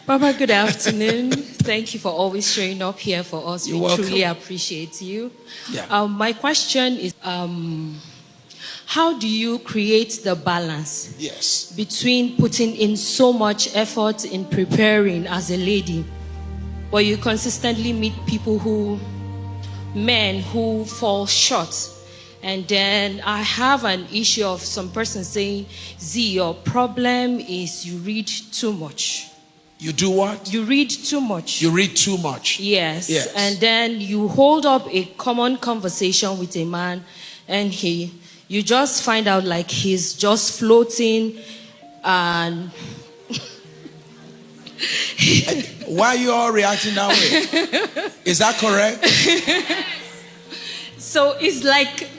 Papa, good afternoon. Thank you for always showing up here for us. You're we welcome. Truly appreciate you. Yeah. My question is, how do you create the balance between putting in so much effort in preparing as a lady, but you consistently meet men who fall short? And then I have an issue of some person saying, Z, your problem is you read too much. You do what? You read too much. You read too much. Yes. And then you hold up a common conversation with a man, and you just find out like he's just floating and why are you all reacting that way? Is that correct? So it's like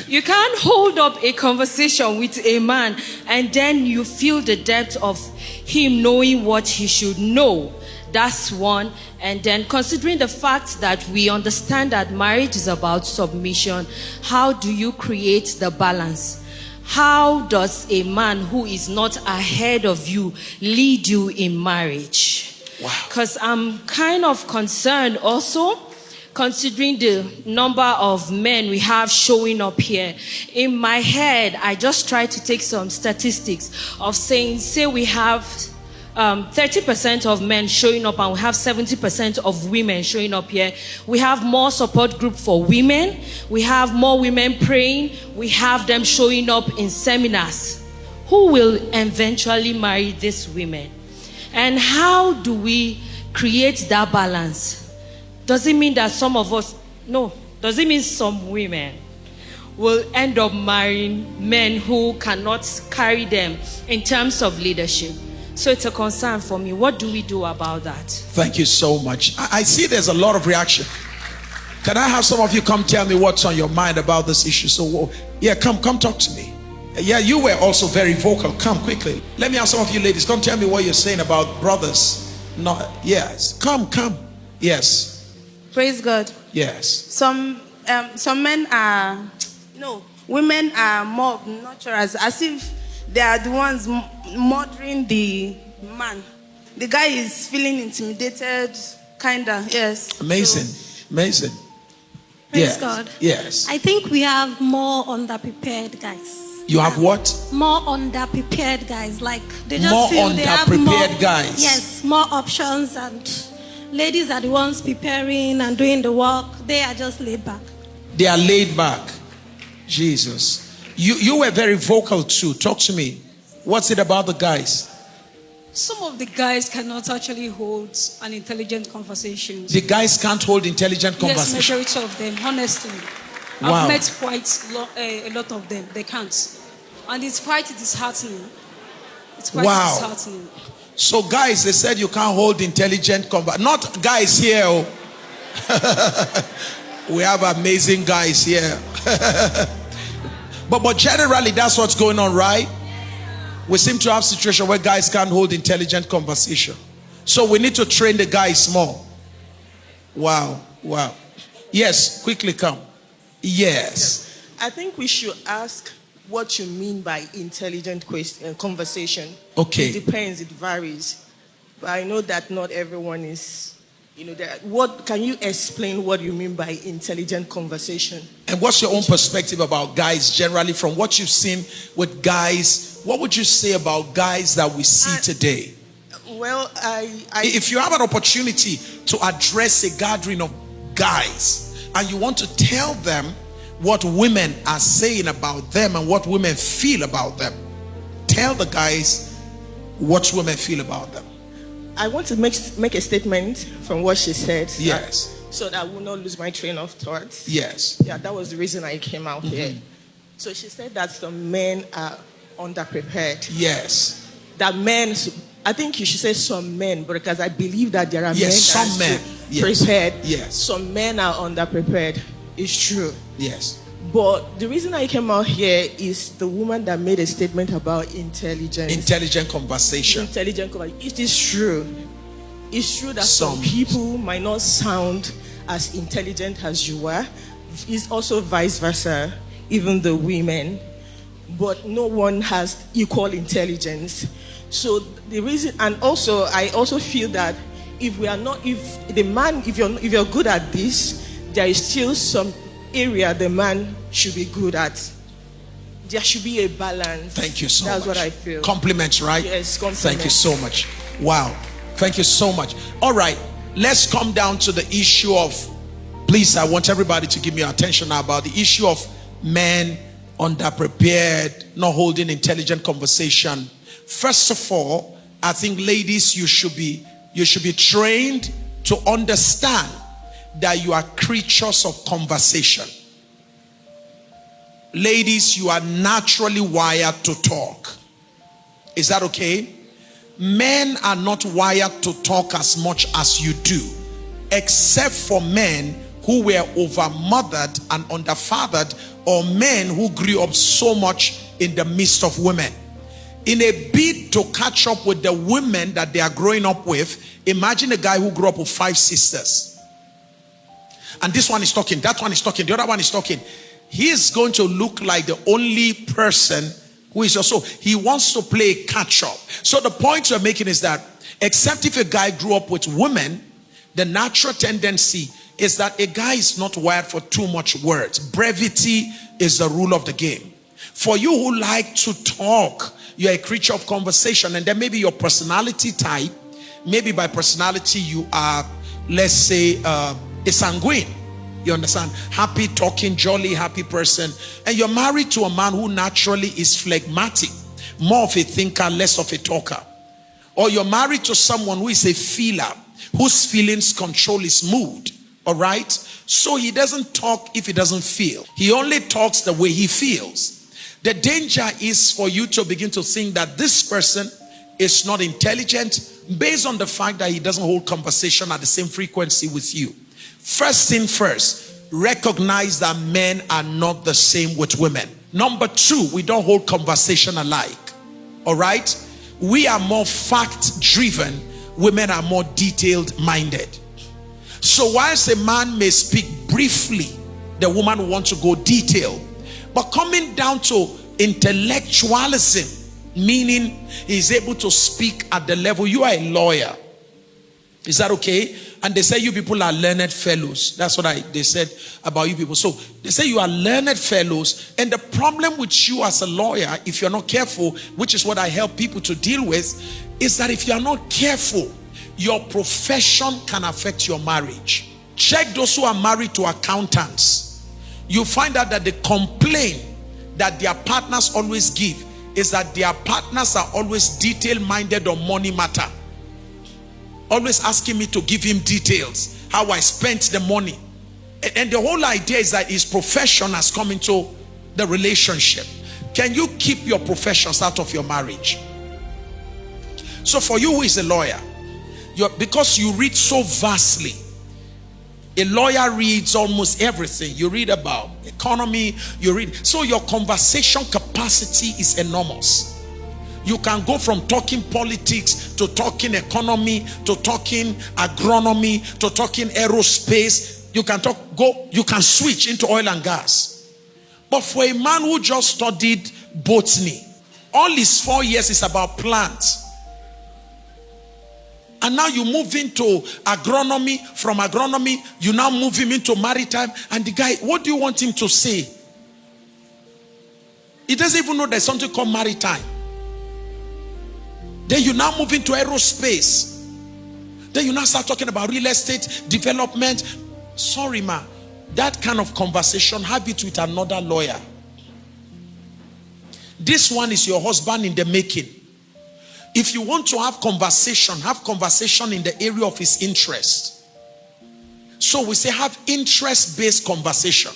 you can't hold up a conversation with a man and then you feel the depth of him knowing what he should know. That's one. And then considering the fact that we understand that marriage is about submission, how do you create the balance? How does a man who is not ahead of you lead you in marriage? Wow. Because I'm kind of concerned also, considering the number of men we have showing up here. In my head, I just try to take some statistics of say we have 30% of men showing up and we have 70% of women showing up here. We have more support group for women. We have more women praying. We have them showing up in seminars. Who will eventually marry these women? And how do we create that balance? Does it mean that some of us, no, does it mean some women will end up marrying men who cannot carry them in terms of leadership? So it's a concern for me. What do we do about that? Thank you so much. I see there's a lot of reaction. Can I have some of you come tell me what's on your mind about this issue? So, yeah, come talk to me. Yeah, you were also very vocal. Come quickly. Let me have some of you ladies. Come tell me what you're saying about brothers. No, yes. Come. Yes. Praise God. Yes. Some men are, women are more obnoxious, as if they are the ones murdering the man. The guy is feeling intimidated, kinda, yes. Amazing. Praise God. Yes. I think we have more underprepared guys. You have what? More underprepared guys. Like they just more feel they have more underprepared guys. Yes, more options, and ladies are the ones preparing and doing the work. They are just laid back. They are laid back. Jesus. You were very vocal too. Talk to me. What's it about the guys? Some of the guys cannot actually hold an intelligent conversation. The guys can't hold intelligent conversation. Yes, majority of them, honestly. Wow. I've met quite a lot of them. They can't. And it's quite disheartening. It's quite disheartening. So guys, they said you can't hold intelligent conversation. Not guys here. Oh. We have amazing guys here. But generally, that's what's going on, right? We seem to have a situation where guys can't hold intelligent conversation. So we need to train the guys more. Wow. Yes, quickly come. Yes. I think we should ask what you mean by intelligent conversation. Okay. It depends, it varies. But I know that not everyone is, what can you explain what you mean by intelligent conversation? And what's your own perspective about guys generally from what you've seen with guys? What would you say about guys that we see today? Well, if you have an opportunity to address a gathering of guys and you want to tell them what women are saying about them and what women feel about them, tell the guys what women feel about them. I want to make a statement from what she said. Yes. So that I will not lose my train of thought. Yes. Yeah, that was the reason I came out here. So she said that some men are underprepared. Yes. That men, I think you should say some men, because I believe that there are some men that are prepared. Yes. Some men are underprepared. It's true. Yes. But the reason I came out here is the woman that made a statement about intelligence. Intelligent conversation. It is true. It's true that some people might not sound as intelligent as you are. It's also vice versa, even the women. But no one has equal intelligence. So the reason, and also I also feel that if you're good at this, there is still some area the man should be good at. There should be a balance. Thank you so much. That's what I feel. Compliments, right? Yes, compliments. Thank you so much. Wow. Thank you so much. All right. Let's come down to the issue of, please, I want everybody to give me your attention now about the issue of men underprepared, not holding intelligent conversation. First of all, I think ladies, you should be trained to understand that you are creatures of conversation. Ladies, you are naturally wired to talk. Is that okay? Men are not wired to talk as much as you do, except for men who were overmothered and underfathered, or men who grew up so much in the midst of women. In a bid to catch up with the women that they are growing up with, imagine a guy who grew up with 5 sisters. And this one is talking, that one is talking, the other one is talking. He is going to look like the only person who is also, he wants to play catch up. So the point you're making is that, except if a guy grew up with women, the natural tendency is that a guy is not wired for too much words. Brevity is the rule of the game. For you who like to talk, you're a creature of conversation, and then maybe your personality type, maybe by personality you are, let's say, a sanguine. You understand? Happy, talking, jolly, happy person. And you're married to a man who naturally is phlegmatic, more of a thinker, less of a talker. Or you're married to someone who is a feeler, whose feelings control his mood. All right? So he doesn't talk if he doesn't feel. He only talks the way he feels. The danger is for you to begin to think that this person is not intelligent based on the fact that he doesn't hold conversation at the same frequency with you. First thing first, recognize that men are not the same with women. Number 2, we don't hold conversation alike. All right? We are more fact driven. Women are more detailed minded. So whilst a man may speak briefly, the woman wants to go detailed. But coming down to intellectualism, meaning he's able to speak at the level, you are a lawyer. Is that okay? And they say you people are learned fellows. That's what they said about you people. So they say you are learned fellows. And the problem with you as a lawyer, if you're not careful, which is what I help people to deal with, is that if you're not careful, your profession can affect your marriage. Check those who are married to accountants. You find out that the complaint that their partners always give is that their partners are always detail-minded on money matter. Always asking me to give him details, how I spent the money. And the whole idea is that his profession has come into the relationship. Can you keep your professions out of your marriage? So for you who is a lawyer, because you read so vastly, a lawyer reads almost everything. You read about economy, so your conversation capacity is enormous. You can go from talking politics to talking economy to talking agronomy to talking aerospace. You can switch into oil and gas. But for a man who just studied botany, all his 4 years is about plants. And now you move into agronomy. From agronomy, you now move him into maritime. And the guy, what do you want him to say? He doesn't even know there's something called maritime. Then you now move into aerospace. Then you now start talking about real estate development. Sorry, ma. That kind of conversation, have it with another lawyer. This one is your husband in the making. If you want to have conversation in the area of his interest. So we say have interest-based conversation.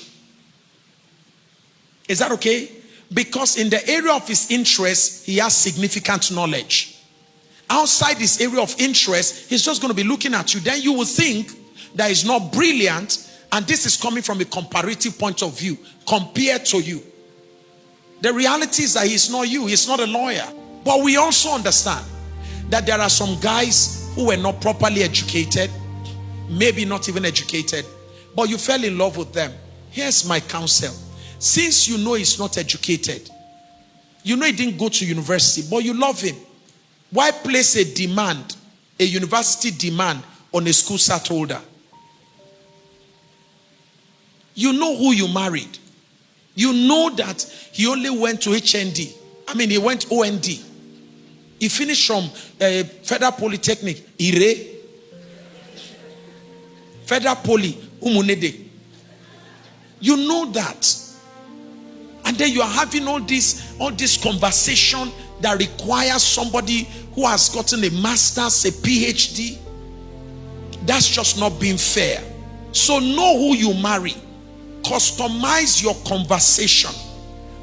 Is that okay? Because in the area of his interest, he has significant knowledge. Outside this area of interest, he's just going to be looking at you. Then you will think that he's not brilliant, and this is coming from a comparative point of view compared to you. The reality is that he's not you, he's not a lawyer. But we also understand that there are some guys who were not properly educated, maybe not even educated, but you fell in love with them. Here's my counsel. Since you know he's not educated, you know he didn't go to university, but you love him, Why place a demand, a university demand on a school cert holder? You know who you married. You know that he only went to HND. He went OND. He finished from Federal Polytechnic, Ire. Federal Poly, Umunede. You know that. And then you are having all this conversation that requires somebody who has gotten a master's, a PhD. That's just not being fair. So know who you marry. Customize your conversation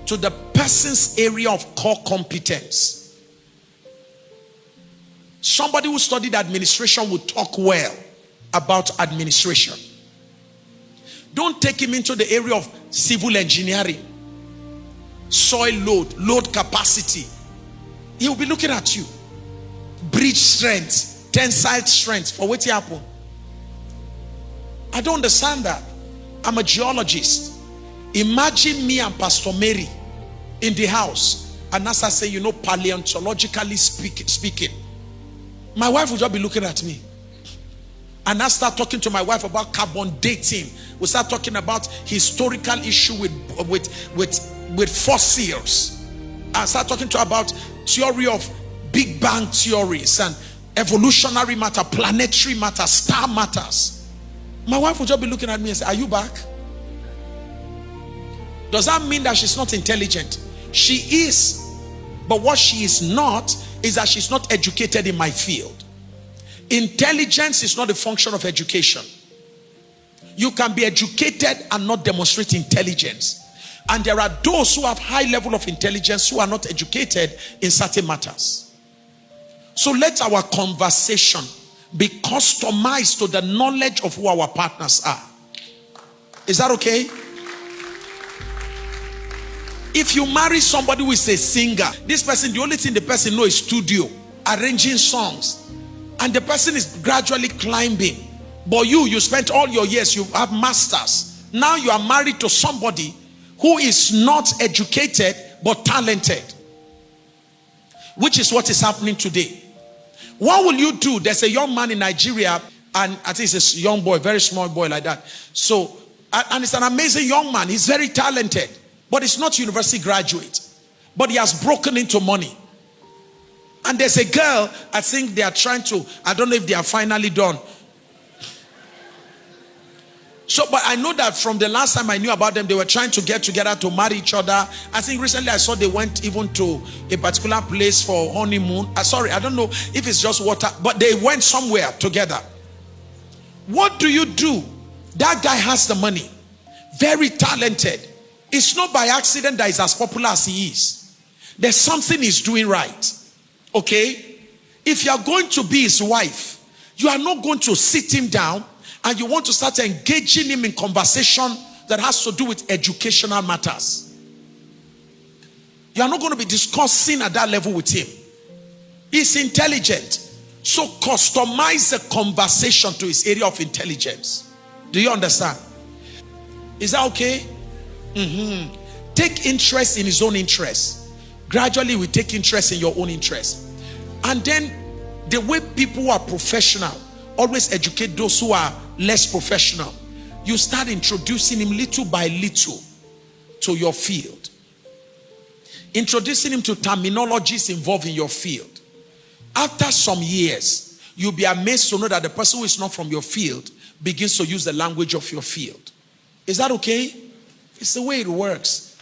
to the person's area of core competence. Somebody who studied administration will talk well about administration. Don't take him into the area of civil engineering, soil load capacity. He will be looking at you. Bridge strength, tensile strength. For what happened? I don't understand that. I'm a geologist. Imagine me and Pastor Mary in the house, and as I say, paleontologically speaking, my wife would just be looking at me. And I start talking to my wife about carbon dating. We start talking about historical issue with fossils. I start talking to her about theory of Big Bang theories and evolutionary matter, planetary matter, star matters. My wife would just be looking at me and say, are you back? Does that mean that she's not intelligent? She is. But what she is not is that she's not educated in my field. Intelligence is not a function of education. You can be educated and not demonstrate intelligence. And there are those who have high level of intelligence who are not educated in certain matters. So let our conversation be customized to the knowledge of who our partners are. Is that okay? If you marry somebody who is a singer, this person, the only thing the person knows is studio, arranging songs, and the person is gradually climbing. But you spent all your years, you have masters. Now you are married to somebody who is not educated but talented, which is what is happening today. What will you do? There's a young man in Nigeria, and I think it's a young boy, very small boy like that. So, and it's an amazing young man. He's very talented, but he's not university graduate. But he has broken into money. And there's a girl, I think they are trying to, I don't know if they are finally done. So, but I know that from the last time I knew about them, they were trying to get together to marry each other. I think recently I saw they went even to a particular place for honeymoon. Sorry, I don't know if it's just water, but they went somewhere together. What do you do? That guy has the money, very talented. It's not by accident that he's as popular as he is. There's something he's doing right. Okay? If you are going to be his wife, you are not going to sit him down and you want to start engaging him in conversation that has to do with educational matters. You are not going to be discussing at that level with him. He's intelligent. So customize the conversation to his area of intelligence. Do you understand? Is that okay? Take interest in his own interest. Gradually we take interest in your own interest. And then the way people who are professional always educate those who are less professional. You start introducing him little by little to your field. Introducing him to terminologies involved in your field. After some years, you'll be amazed to know that the person who is not from your field begins to use the language of your field. Is that okay? It's the way it works.